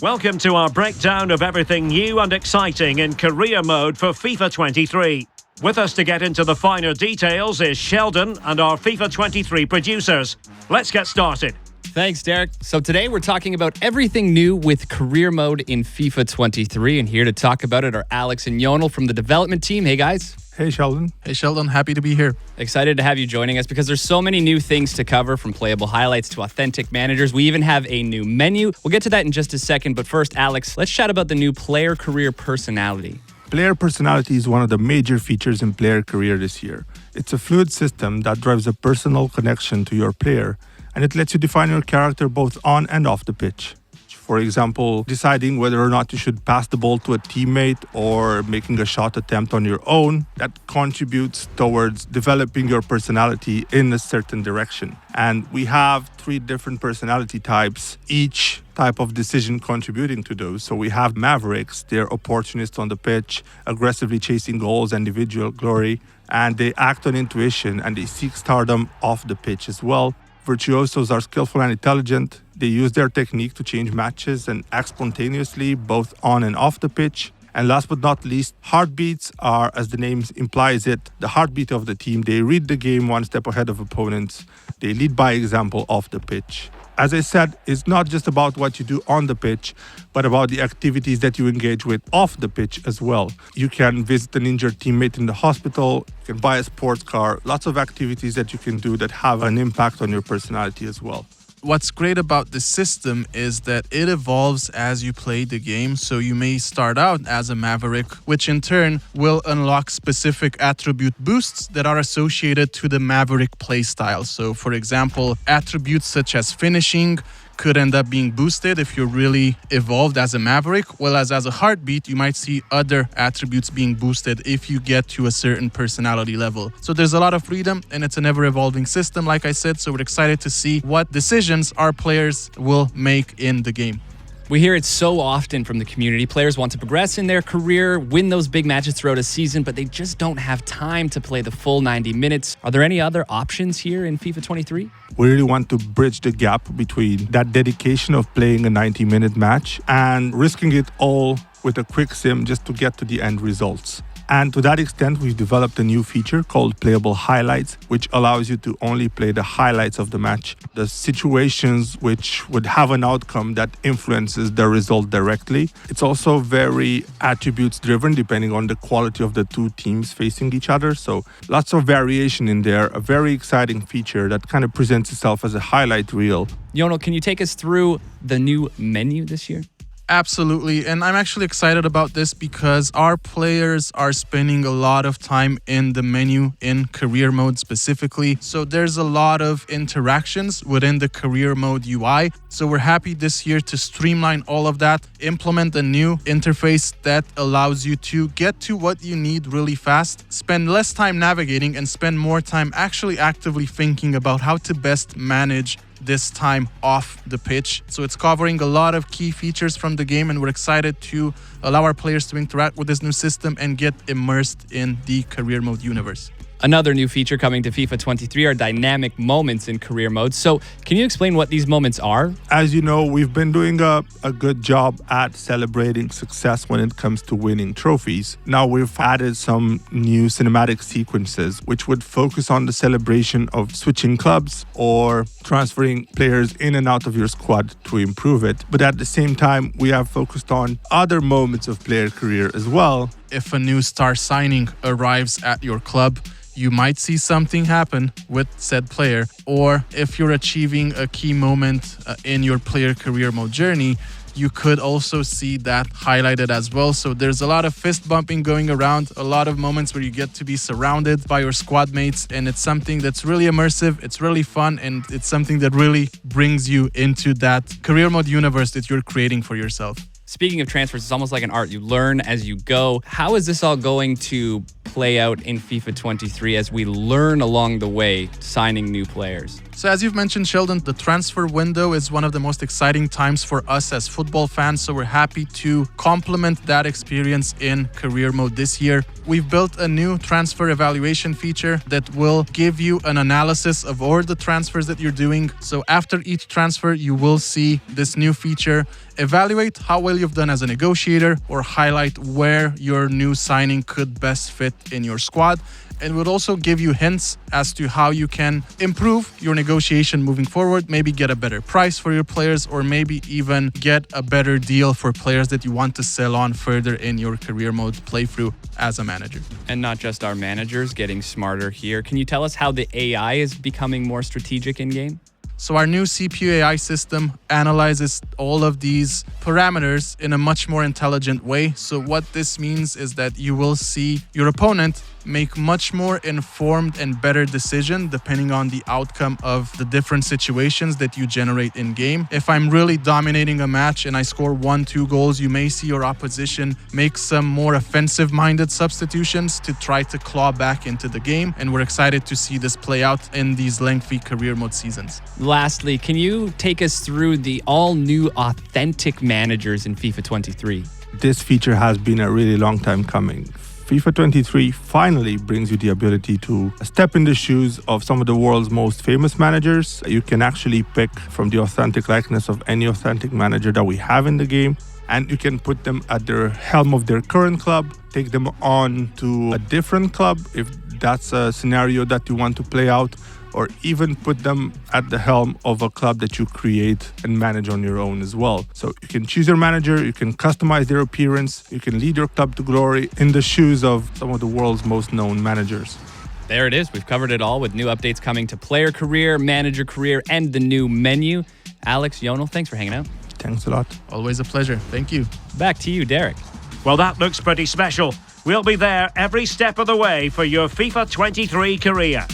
Welcome to our breakdown of everything new and exciting in career mode for FIFA 23. With us to get into the finer details is Sheldon and our FIFA 23 producers. Let's get started. Thanks, Derek. So today we're talking about everything new with career mode in FIFA 23. And here to talk about it are Alex and Yonel from the development team. Hey, guys. Hey, Sheldon. Hey, Sheldon. Happy to be here. Excited to have you joining us because there's so many new things to cover, from playable highlights to authentic managers. We even have a new menu. We'll get to that in just a second. But first, Alex, let's chat about the new player career personality. Player personality is one of the major features in player career this year. It's a fluid system that drives a personal connection to your player, and it lets you define your character both on and off the pitch. For example, deciding whether or not you should pass the ball to a teammate or making a shot attempt on your own, that contributes towards developing your personality in a certain direction. And we have 3 different personality types, each type of decision contributing to those. So we have Mavericks, they're opportunists on the pitch, aggressively chasing goals and individual glory, and they act on intuition and they seek stardom off the pitch as well. Virtuosos are skillful and intelligent. They use their technique to change matches and act spontaneously, both on and off the pitch. And last but not least, heartbeats are, as the name implies it, the heartbeat of the team. They read the game one step ahead of opponents. They lead by example off the pitch. As I said, it's not just about what you do on the pitch, but about the activities that you engage with off the pitch as well. You can visit an injured teammate in the hospital, you can buy a sports car, lots of activities that you can do that have an impact on your personality as well. What's great about this system is that it evolves as you play the game. So you may start out as a Maverick, which in turn will unlock specific attribute boosts that are associated to the Maverick playstyle. So for example, attributes such as finishing could end up being boosted if you're really evolved as a Maverick, whereas as a Heartbeat, you might see other attributes being boosted if you get to a certain personality level. So there's a lot of freedom, and it's an ever-evolving system, like I said, so we're excited to see what decisions our players will make in the game. We hear it so often from the community. Players want to progress in their career, win those big matches throughout a season, but they just don't have time to play the full 90 minutes. Are there any other options here in FIFA 23? We really want to bridge the gap between that dedication of playing a 90-minute match and risking it all with a quick sim just to get to the end results. And to that extent, we've developed a new feature called playable highlights, which allows you to only play the highlights of the match, the situations which would have an outcome that influences the result directly. It's also very attributes driven, depending on the quality of the 2 teams facing each other. So lots of variation in there, a very exciting feature that kind of presents itself as a highlight reel. Yonel, can you take us through the new menu this year? Absolutely, and I'm actually excited about this because our players are spending a lot of time in the menu in career mode specifically. So there's a lot of interactions within the career mode UI. So we're happy this year to streamline all of that, implement a new interface that allows you to get to what you need really fast, spend less time navigating, and spend more time actually actively thinking about how to best manage this time off the pitch. So it's covering a lot of key features from the game, and we're excited to allow our players to interact with this new system and get immersed in the career mode universe. Another new feature coming to FIFA 23 are dynamic moments in career mode. So can you explain what these moments are? As you know, we've been doing a good job at celebrating success when it comes to winning trophies. Now we've added some new cinematic sequences, which would focus on the celebration of switching clubs or transferring players in and out of your squad to improve it. But at the same time, we have focused on other moments of player career as well. If a new star signing arrives at your club, you might see something happen with said player. Or if you're achieving a key moment in your player career mode journey, you could also see that highlighted as well. So there's a lot of fist bumping going around, a lot of moments where you get to be surrounded by your squad mates, and it's something that's really immersive, it's really fun, and it's something that really brings you into that career mode universe that you're creating for yourself. Speaking of transfers, it's almost like an art. You learn as you go. How is this all going to play out in FIFA 23 as we learn along the way signing new players? So as you've mentioned, Sheldon, the transfer window is one of the most exciting times for us as football fans. So we're happy to complement that experience in career mode this year. We've built a new transfer evaluation feature that will give you an analysis of all the transfers that you're doing. So after each transfer, you will see this new feature evaluate how well you've done as a negotiator or highlight where your new signing could best fit in your squad. It would also give you hints as to how you can improve your negotiation moving forward, maybe get a better price for your players, or maybe even get a better deal for players that you want to sell on further in your career mode playthrough as a manager. And not just our managers getting smarter here. Can you tell us how the AI is becoming more strategic in-game? So our new CPU AI system analyzes all of these parameters in a much more intelligent way. So what this means is that you will see your opponent make much more informed and better decision depending on the outcome of the different situations that you generate in game. If I'm really dominating a match and I score 1-2 goals, you may see your opposition make some more offensive-minded substitutions to try to claw back into the game, and we're excited to see this play out in these lengthy career mode seasons. Lastly, can you take us through the all-new authentic managers in FIFA 23? This feature has been a really long time coming. FIFA 23 finally brings you the ability to step in the shoes of some of the world's most famous managers. You can actually pick from the authentic likeness of any authentic manager that we have in the game, and you can put them at the helm of their current club, take them on to a different club if that's a scenario that you want to play out, or even put them at the helm of a club that you create and manage on your own as well. So you can choose your manager, you can customize their appearance, you can lead your club to glory in the shoes of some of the world's most known managers. There it is. We've covered it all with new updates coming to player career, manager career, and the new menu. Alex, Jonel, thanks for hanging out. Thanks a lot. Always a pleasure. Thank you. Back to you, Derek. Well, that looks pretty special. We'll be there every step of the way for your FIFA 23 career.